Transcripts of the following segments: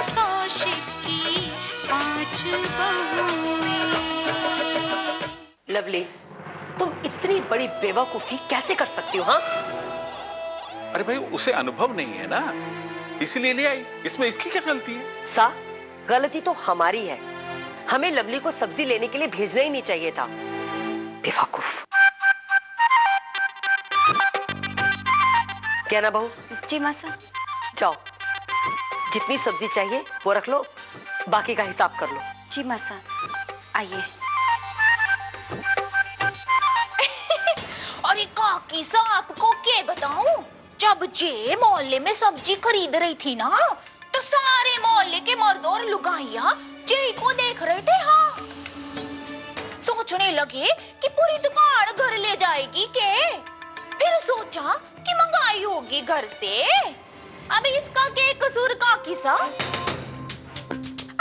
बस कौशिक की 5 बहुएं। लवली, तुम इतनी बड़ी बेवकूफी कैसे कर सकती हो? हाँ, अरे भाई उसे अनुभव नहीं है ना, इसीलिए ले आई। इसमें इसकी क्या गलती है? सा गलती तो हमारी है। हमें लवली को सब्जी लेने के लिए भेजना ही नहीं चाहिए था। बेवकूफ। क्या ना बहू? जी मासा। जाओ, जितनी सब्जी चाहिए वो रख लो, बाकी का हिसाब कर लो। जी मासा, आइए। अरे काकी सा आपको क्या बताऊं, जब जे मोहल्ले में सब्जी खरीद रही थी ना, तो सारे मोहल्ले के मर्द और लुगाइयां जे को देख रहे थे। हाँ, सोचने लगे कि पूरी दुकान घर ले जाएगी के। फिर सोचा कि महंगाई होगी घर से, अब इसका क्या कसूर काकी सा?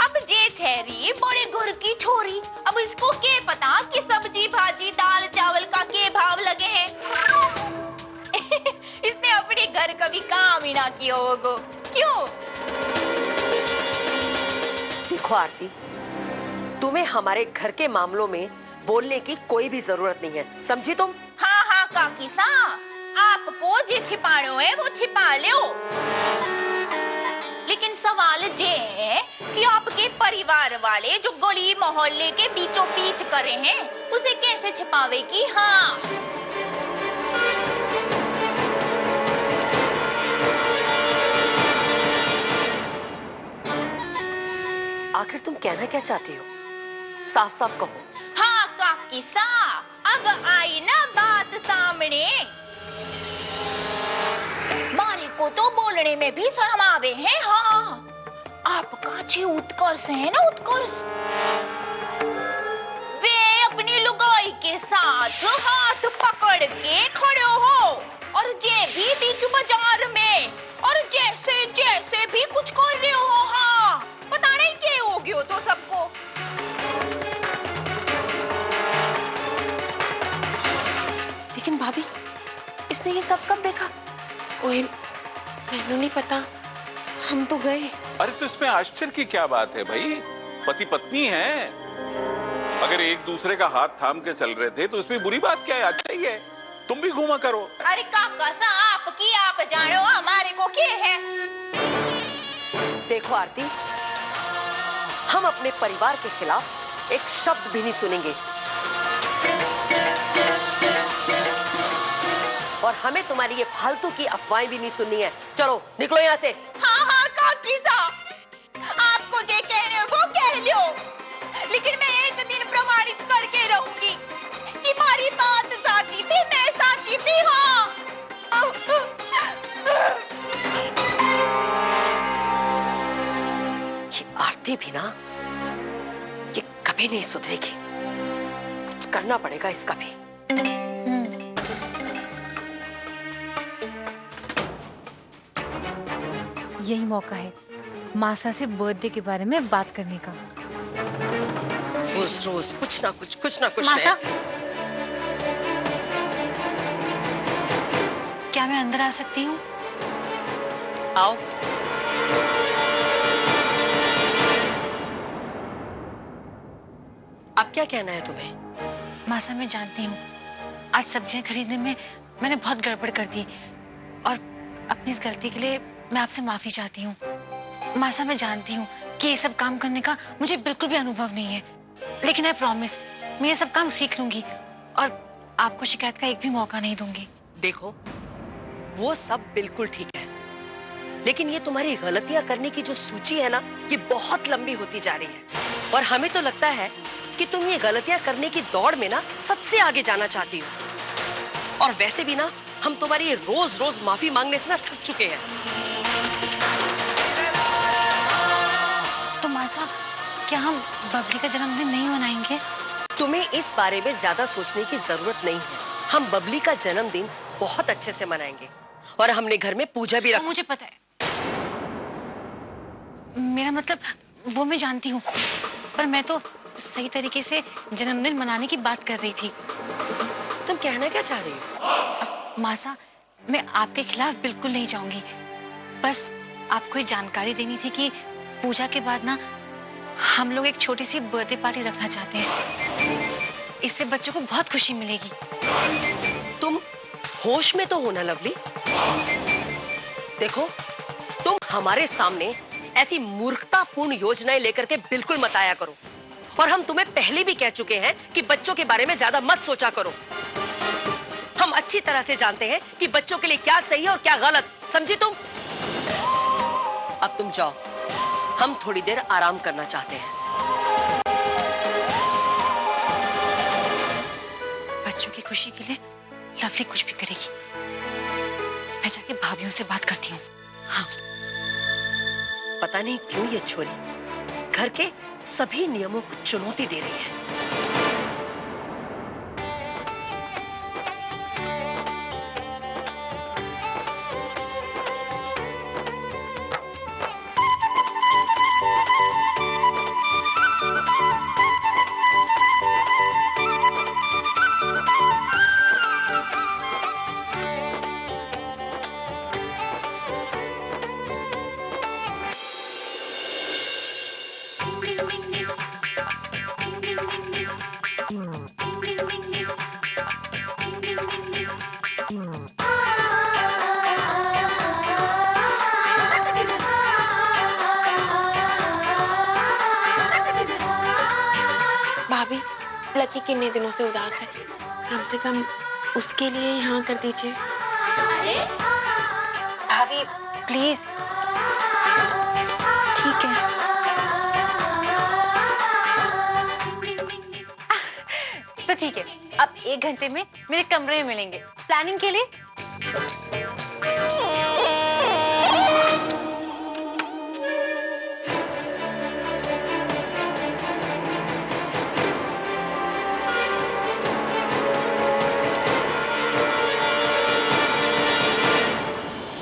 अब जे ठहरी बड़े घर की छोरी, अब इसको क्या पता कि सब्जी भाजी दाल चावल का क्या भाव लगे हैं। इसने अपने घर कभी काम ही ना किया होगा। क्यों? देखो आरती, तुम्हें हमारे घर के मामलों में बोलने की कोई भी जरूरत नहीं है, समझी तुम? हाँ हाँ काकी सा, आपको जे छिपानो है वो छिपा लो, लेकिन सवाल ये है कि आपके परिवार वाले जो गली मोहल्ले के बीचों बीच करे हैं, उसे कैसे छिपावेगी? हाँ, आखिर तुम कहना क्या चाहती हो? साफ साफ कहो। हाँ काकी सा, अब आई ना बात सामने। मारे को तो बोलने में भी शर्म आवे है। हाँ, आपका जे उत्कर्ष है ना, उत्कर्ष, वे अपनी लुगाई के साथ हाथ पकड़ के खड़े हो, और जे भी बीच बाजार में, और जैसे जैसे भी कुछ कर रहे हो। हाँ, पता नहीं क्या हो गया तो सबको। लेकिन भाभी, इसने ये सब कब देखा? ओए, मैंने नहीं पता, हम तो गए। अरे तो इसमें आश्चर्य की क्या बात है भाई, पति पत्नी है, अगर एक दूसरे का हाथ थाम के चल रहे थे तो इसमें बुरी बात क्या है? अच्छा ही है, तुम भी घूमा करो। अरे काका सा, आपकी आप जानो, हमारे को क्या है? देखो आरती, हम अपने परिवार के खिलाफ एक शब्द भी नहीं सुनेंगे, और हमें तुम्हारी ये फालतू की अफवाहें भी नहीं सुननी है। चलो निकलो यहाँ से। हाँ हाँ काकी सा, आपको जे कहने को कह लो, लेकिन मैं एक दिन प्रमाणित करके रहूंगी कि हमारी बात साची थी, मैं साची थी। हाँ, ये आरती भी ना, ये कभी नहीं सुधरेगी, कुछ करना पड़ेगा इसका भी। यही मौका है मासा से बर्थडे के बारे में बात करने का। रोज रोज कुछ ना कुछ मासा, नया। क्या मैं अंदर आ सकती हूँ? आओ। अब क्या कहना है तुम्हें? मासा, मैं जानती हूँ आज सब्जियां खरीदने में मैंने बहुत गड़बड़ कर दी, और अपनी इस गलती के लिए मैं आपसे माफी चाहती हूँ। मासा, मैं जानती हूँ कि ये सब काम करने का मुझे बिल्कुल भी अनुभव नहीं है, लेकिन आई प्रॉमिस, मैं ये सब काम सीख लूंगी और आपको शिकायत का एक भी मौका नहीं दूंगी। देखो, वो सब बिल्कुल ठीक है, लेकिन ये तुम्हारी गलतियां करने की जो सूची है ना, ये बहुत लंबी होती जा रही है, और हमें तो लगता है कि तुम ये गलतियां करने की दौड़ में ना सबसे आगे जाना चाहती हो। और वैसे भी ना, हम तुम्हारी रोज रोज माफी मांगने से ना थक चुके हैं। तो मासा, क्या हम बबली का जन्मदिन नहीं मनाएंगे? तुम्हें इस बारे में ज्यादा सोचने की जरूरत नहीं है। हम बबली का जन्मदिन बहुत अच्छे से मनाएंगे, और हमने घर में पूजा भी मुझे पता है, मेरा मतलब वो मैं जानती हूँ, पर मैं तो सही तरीके से जन्मदिन मनाने की बात कर रही थी। तुम कहना क्या चाह रही हो? मासा, मैं आपके खिलाफ बिल्कुल नहीं जाऊंगी, बस आपको ये जानकारी देनी थी कि पूजा के बाद ना हम लोग एक छोटी सी बर्थडे पार्टी रखना चाहते हैं। इससे बच्चों को बहुत खुशी मिलेगी। तुम होश में तो हो ना लवली? देखो, तुम हमारे सामने ऐसी मूर्खतापूर्ण योजनाएं लेकर के बिल्कुल मत आया करो। और हम तुम्हें पहले भी कह चुके हैं कि बच्चों के बारे में ज्यादा मत सोचा करो। हम अच्छी तरह से जानते हैं कि बच्चों के लिए क्या सही है और क्या गलत, समझी तुम? अब तुम जाओ, हम थोड़ी देर आराम करना चाहते हैं। बच्चों की खुशी के लिए लवली कुछ भी करेगी। मैं जाके भाभीयों से बात करती हूँ। हाँ। पता नहीं क्यों ये छोरी घर के सभी नियमों को चुनौती दे रही है। भाभी, लकी कितने दिनों से उदास है, कम से कम उसके लिए यहाँ कर दीजिए। भाभी प्लीज। ठीक है। तो ठीक है, अब 1 घंटे में मेरे कमरे में मिलेंगे प्लानिंग के लिए।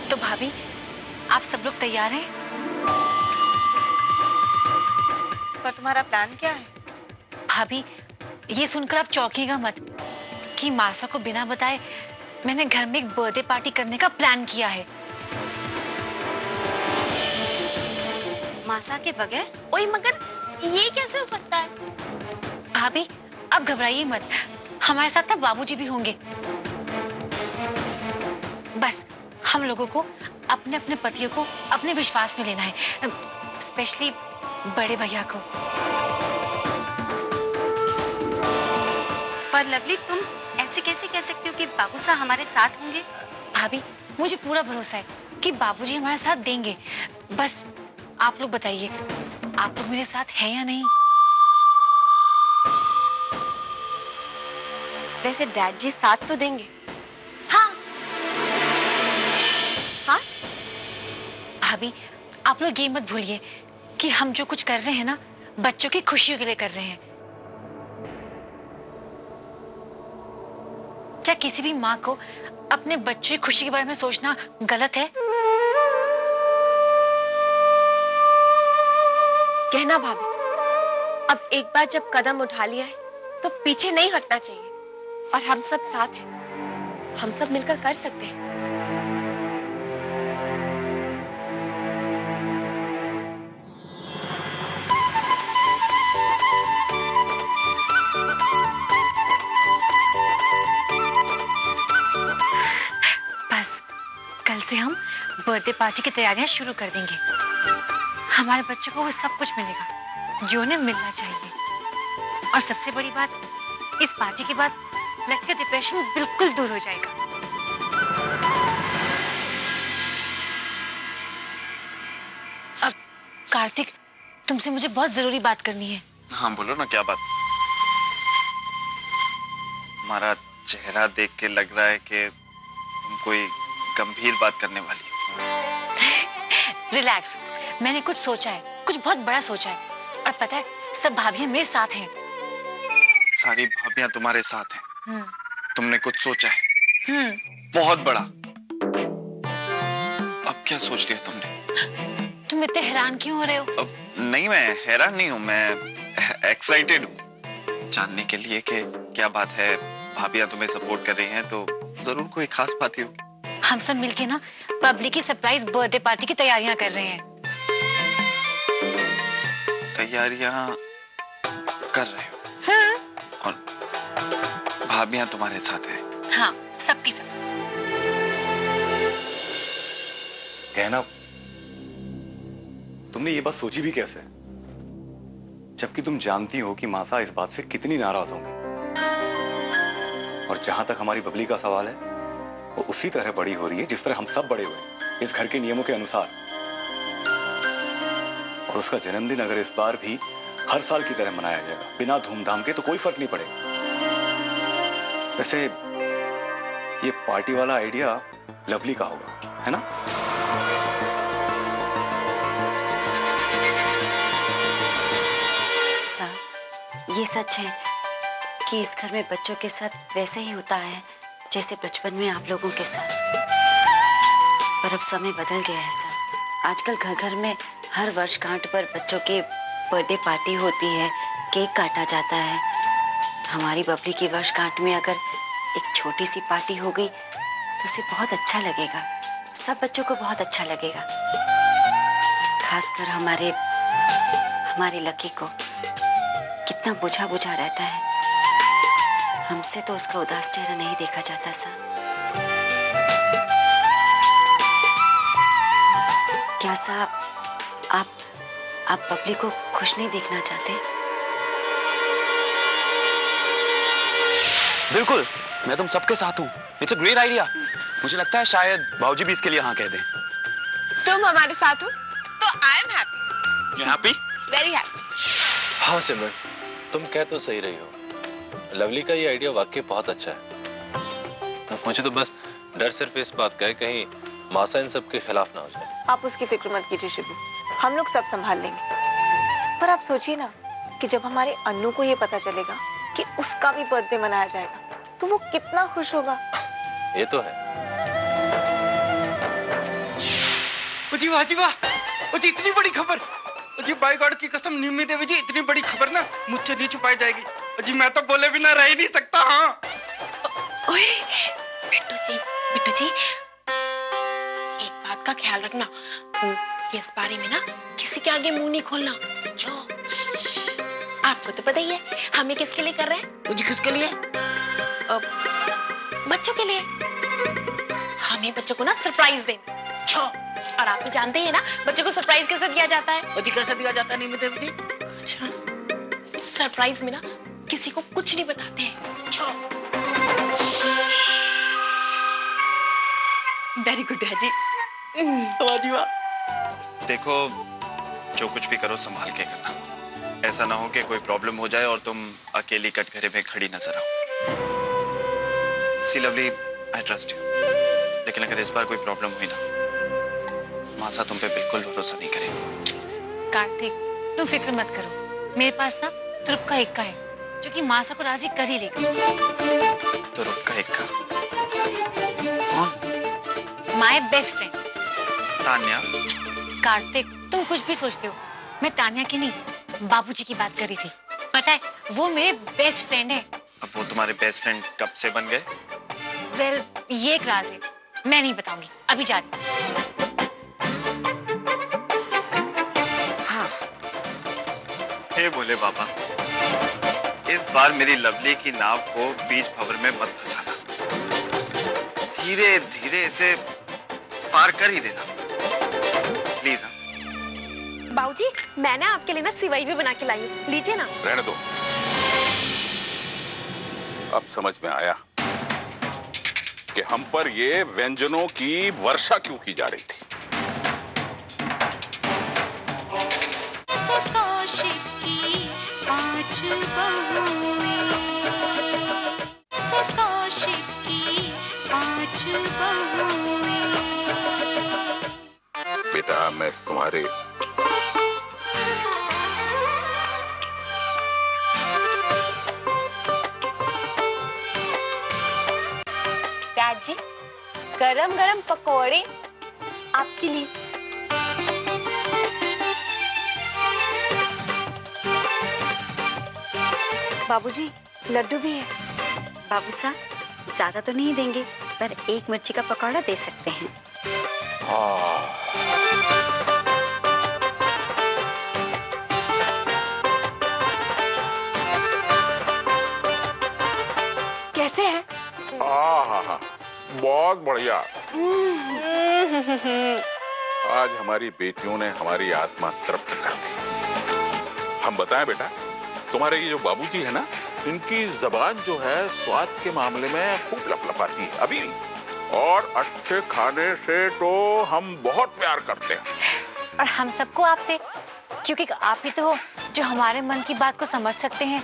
तो भाभी, आप सब लोग तैयार हैं? पर तुम्हारा प्लान क्या है? भाभी, ये सुनकर आप चौंकिएगा मत कि मासा को बिना बताए मैंने घर में एक बर्थडे पार्टी करने का प्लान किया है। मासा के बगैर? ओए मगर ये कैसे हो सकता है? भाभी, अब घबराइए मत, हमारे साथ ना बाबूजी भी होंगे। बस हम लोगों को अपने अपने पतियों को अपने विश्वास में लेना है, स्पेशली बड़े भैया को। पर लवली, तुम ऐसे कैसे कह सकती हो कि बाबू साहब हमारे साथ होंगे? भाभी, मुझे पूरा भरोसा है कि बाबूजी हमारे साथ देंगे। बस आप लोग बताइए, आप लोग मेरे साथ हैं या नहीं? वैसे डैड जी साथ तो देंगे। हाँ। हाँ? भाभी, आप लोग ये मत भूलिए कि हम जो कुछ कर रहे हैं ना, बच्चों की खुशियों के लिए कर रहे हैं। क्या किसी भी माँ को अपने बच्चे की खुशी के बारे में सोचना गलत है? कहना भाभी, अब एक बार जब कदम उठा लिया है तो पीछे नहीं हटना चाहिए। और हम सब साथ हैं, हम सब मिलकर कर सकते हैं। बस कल से हम बर्थडे पार्टी की तैयारियां शुरू कर देंगे। हमारे बच्चों को वो सब कुछ मिलेगा जो उन्हें मिलना चाहिए। और सबसे बड़ी बात, इस पार्टी के बाद लड़की का डिप्रेशन बिल्कुल दूर हो जाएगा। अब कार्तिक, तुमसे मुझे बहुत जरूरी बात करनी है। हाँ बोलो ना, क्या बात? हमारा चेहरा देख के लग रहा है कि तुम कोई गंभीर बात करने वाली हो। रिलैक्स, मैंने कुछ सोचा है, कुछ बहुत बड़ा सोचा है। और पता है, सब भाभियां मेरे साथ हैं। सारी भाभियां तुम्हारे साथ हैं? तुमने कुछ सोचा है? बहुत बड़ा। अब क्या सोच लिया तुमने? तुम इतने हैरान क्यों हो रहे हो? अब नहीं, मैं हैरान नहीं हूँ, मैं एक्साइटेड हूँ जानने के लिए कि क्या बात है। भाभियां तुम्हें सपोर्ट कर रही हैं तो जरूर कोई खास बात ही होगी। हम सब मिलके ना पब्लिक की सरप्राइज बर्थडे पार्टी की तैयारियां कर रहे हैं। तैयारियां कर रहे हो? और भाभियां तुम्हारे साथ हैं? हाँ, सबकी सब। कहना, तुमने ये बात सोची भी कैसे, जबकि तुम जानती हो कि मासा इस बात से कितनी नाराज होंगी। और जहां तक हमारी बबली का सवाल है, वो उसी तरह बड़ी हो रही है जिस तरह हम सब बड़े हुए इस घर के नियमों के अनुसार। और उसका जन्मदिन अगर इस बार भी हर साल की तरह मनाया जाएगा बिना धूमधाम के, तो कोई फर्क नहीं पड़ेगा। वैसे ये पार्टी वाला आइडिया लवली का होगा, है ना? साहब, ये सच है कि इस घर में बच्चों के साथ वैसे ही होता है जैसे बचपन में आप लोगों के साथ। पर अब समय बदल गया है सर। आजकल घर घर में हर वर्षगांठ पर बच्चों के बर्थडे पार्टी होती है, केक काटा जाता है। हमारी बबली की वर्षगांठ में अगर एक छोटी सी पार्टी हो गई तो उसे बहुत अच्छा लगेगा, सब बच्चों को बहुत अच्छा लगेगा। खासकर हमारे लकी को कितना बुझा बुझा रहता है। हमसे तो उसका उदास चेहरा नहीं देखा जाता सर। क्या साहब, आप बबली को खुश नहीं देखना चाहते? बिल्कुल, मैं तुम सबके साथ हूँ। It's a great idea. मुझे लगता है शायद बाबूजी भी इसके लिए हाँ कह दें। तुम हमारे साथ हो तो I am happy. You happy? Very happy. हाँ सिमरन, तुम कह तो सही रही हो। लवली का ये आइडिया वाकई बहुत अच्छा है। मुझे तो बस डर सिर्फ इस बात का है कहीं मासा इन सब के खिलाफ ना हो जाए। आप उसकी फिक्र मत कीजिए शिबू, हम लोग सब संभाल लेंगे। पर आप सोचिए ना कि जब हमारे अन्नू को ये पता चलेगा कि उसका भी बर्थडे मनाया जाएगा तो वो कितना खुश होगा। ये तो है। जी वाह जी वाह, जी इतनी बड़ी खबर। जी बाय गॉड की कसम निम्मी देवी जी, इतनी बड़ी खबर ना मुझसे नहीं छुपाई जाएगी। जी मैं तो बोले बिना रह ही नहीं सकता। हाँ ओए बिट्टू जी एक बात का ख्याल रखना, इस बारे में ना किसी के आगे मुंह नहीं खोलना। जो आपको तो पता ही है हमें किसके लिए कर रहे हैं। जी किसके लिए? बच्चों के लिए। हमें बच्चों को ना सरप्राइज दें। और आप तो जानते हैं ना बच्चों को सरप्राइज कैसे दिया जाता है। जी कैसे दिया जाता है निम्मी देवी जी? अच्छा, सरप्राइज में ना किसी को कुछ नहीं बताते हैं। वेरी गुड है जी। वाह जी वाह। देखो, जो कुछ भी करो संभाल के करना। ऐसा ना हो कि कोई प्रॉब्लम हो जाए और तुम अकेली कटघरे में खड़ी नजर आओ। सी लवली, आई ट्रस्ट यू, लेकिन अगर इस बार कोई प्रॉब्लम हुई ना, मासा तुम पे बिल्कुल भरोसा नहीं करेगी। कार्तिक, तुम फिक्र मत करो, मेरे पास ना तुरुप का इक्का है जो कि मासा को राजी कर ही लेगा। तुरुप का इक्का? कौन? My best friend Tanya. Kartik, तुम कुछ भी सोचते हो, मैं तान्या की नहीं बाबूजी की बात कर रही थी। पता है वो मेरे बेस्ट फ्रेंड है। अब वो तुम्हारे बेस्ट फ्रेंड कब से बन गए? वेल, ये एक राज है, मैं नहीं बताऊंगी, अभी जा रही। हे भोले बाबा, इस बार मेरी लवली की नाव को बीच भंवर में मत फंसाना। धीरे धीरे इसे पार कर ही देना प्लीज। बाबूजी, मैंने आपके लिए ना सिवाई भी बना के लाई हूँ, लीजिए ना। रहने दो, अब समझ में आया कि हम पर ये व्यंजनों की वर्षा क्यों की जा रही थी। बेटा, मैं तुम्हारे डैड जी, गरम गरम पकोड़े आपके लिए। बाबूजी, लड्डू भी है। बाबू साहब, ज्यादा तो नहीं देंगे, पर एक मिर्ची का पकौड़ा दे सकते हैं। बहुत बढ़िया। आज हमारी बेटियों ने हमारी आत्मा तृप्त कर दी। हम बताएं बेटा, तुम्हारे ये जो बाबूजी है ना, इनकी जबान जो है स्वाद के मामले में खूब लपलपाती है अभी भी। और अच्छे खाने से तो हम बहुत प्यार करते हैं। और हम सबको आपसे, क्योंकि आप ही तो हो जो हमारे मन की बात को समझ सकते हैं।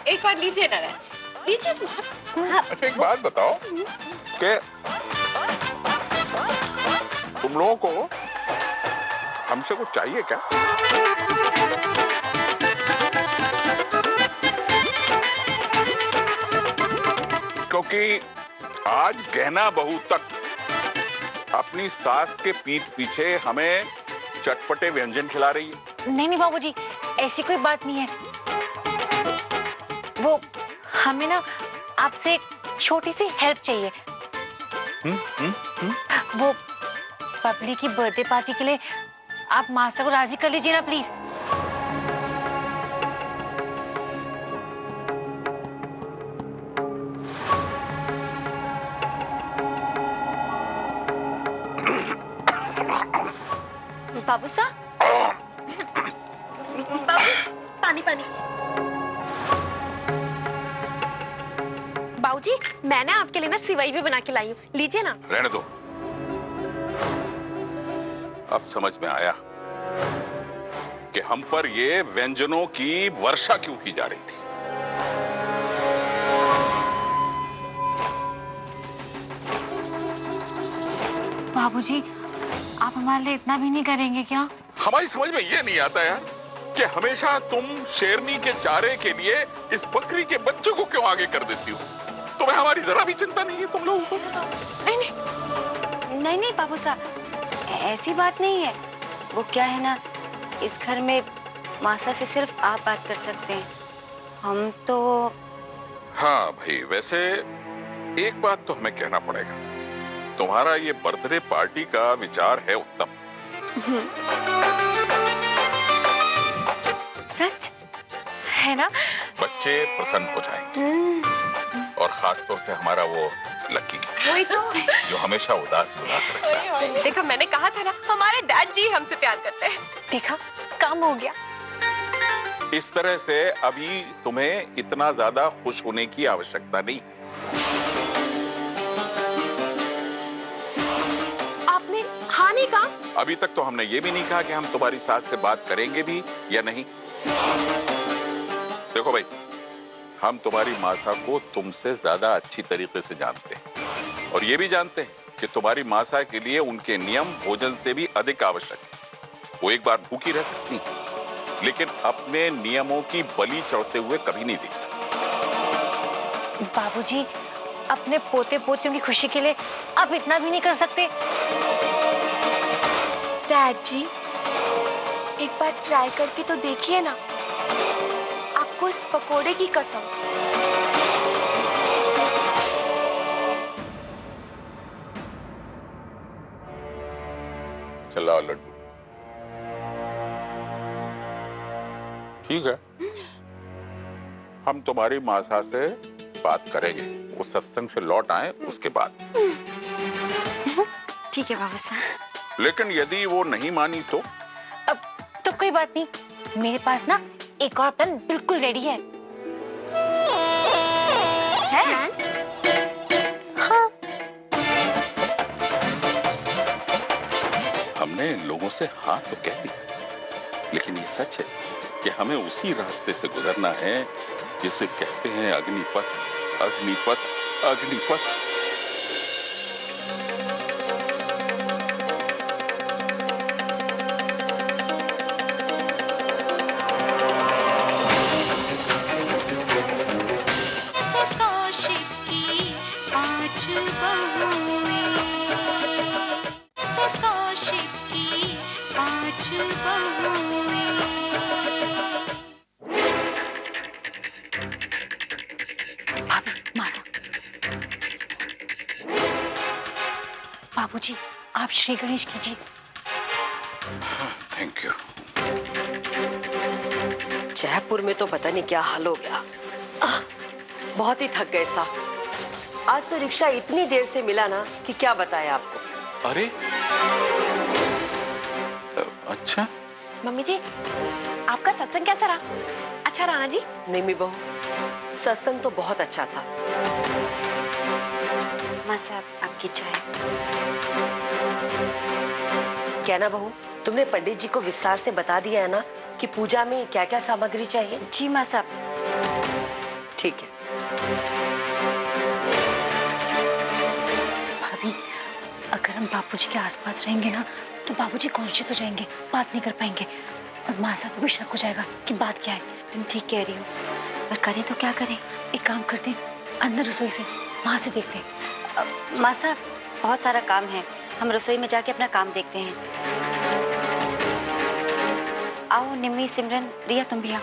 एक बार लीजिए नाराज, लीजिए। अच्छा एक बात बताओ कि तुम लोगों को हमसे कुछ चाहिए क्या? क्योंकि आज गहना बहू तक अपनी सास के पीठ पीछे हमें चटपटे व्यंजन खिला रही है। नहीं बाबूजी, ऐसी कोई बात नहीं है। वो हमें ना आपसे एक छोटी सी हेल्प चाहिए। वो बबली की बर्थडे पार्टी के लिए आप मासा को राजी कर लीजिए ना प्लीज। बाबू साहब, पानी पानी। बाबूजी, मैंने आपके लिए ना सिवाई भी बना के लाई हूँ, लीजिए ना। रहने दो। अब समझ में आया कि हम पर ये व्यंजनों की वर्षा क्यों की जा रही थी। बाबूजी, आप हमारे लिए इतना भी नहीं करेंगे क्या? हमारी समझ में ये नहीं आता यार कि हमेशा तुम शेरनी के चारे के लिए इस बकरी के बच्चे को क्यों आगे कर देती हो। तुम्हें हमारी जरा भी चिंता नहीं है तुम लोगों को? नहीं बाबू साहब, ऐसी बात नहीं है। वो क्या है ना, इस घर में मासा से सिर्फ आप बात कर सकते हैं, हम तो। हाँ भाई, वैसे एक बात तो हमें कहना पड़ेगा, तुम्हारा ये बर्थडे पार्टी का विचार है उत्तम। सच है ना? बच्चे प्रसन्न हो जाएंगे और खासतौर से हमारा वो लकी, वही तो, जो हमेशा उदास रहता है। देखा, मैंने कहा था ना, हमारे डैड जी हमसे प्यार करते हैं। देखा, काम हो गया। इस तरह से अभी तुम्हें इतना ज्यादा खुश होने की आवश्यकता नहीं। आपने हाँ नहीं कहा? अभी तक तो हमने ये भी नहीं कहा कि हम तुम्हारी सास से बात करेंगे भी या नहीं। देखो भाई, हम तुम्हारी मासा को तुमसे ज्यादा अच्छी तरीके से जानते हैं और ये भी जानते हैं कि तुम्हारी मासा के लिए उनके नियम भोजन से भी अधिक आवश्यक है। वो एक बार भूखी रह सकती है, लेकिन अपने नियमों की बलि चढ़ते हुए कभी नहीं देख सकती। बाबूजी, अपने पोते पोतियों की खुशी के लिए आप इतना भी नहीं कर सकते? डैड जी, एक बार ट्राई करके तो देखिए ना, आपको इस पकोड़े की कसम। चला लड्डू, ठीक है, हम तुम्हारी मासा से बात करेंगे, वो सत्संग से लौट आए उसके बाद। ठीक है बाबू साहब। लेकिन यदि वो नहीं मानी तो? अब तो कोई बात नहीं, मेरे पास ना एक और प्लान बिल्कुल रेडी है। हाँ। हमने इन लोगों से हाँ तो कह दी, लेकिन ये सच है कि हमें उसी रास्ते से गुजरना है जिसे कहते हैं अग्निपथ, अग्निपथ, अग्निपथ। बाबूजी, आप श्री गणेश कीजिए। Thank you. जयपुर में तो पता नहीं क्या हाल हो गया। बहुत ही थक गए साहब। आज तो रिक्शा इतनी देर से मिला ना कि क्या बताएं आपको। अरे अच्छा, मम्मी जी, आपका सत्संग कैसा रहा? अच्छा रहा ना जी? निम्मी बहू, सत्संग तो बहुत अच्छा था। माँ साहब, आपकी चाय। क्या ना बहू, तुमने पंडित जी को विस्तार से बता दिया है ना कि पूजा में क्या क्या सामग्री चाहिए? जी माँ साहब। ठीक है। भाभी, अगर हम बापूजी के आसपास रहेंगे ना तो बाबूजी कॉन्शियस हो जाएंगे, बात नहीं कर पाएंगे और माँ साहब को भी शक हो जाएगा कि बात क्या है। तुम ठीक कह रही हो, पर करें तो क्या करें? एक काम करते हैं, अंदर रसोई से वहां से देखते हैं। माँ साहब, बहुत सारा काम है, हम रसोई में जाके अपना काम देखते हैं। आओ निम्मी, सिमरन, रिया, तुम भी आओ।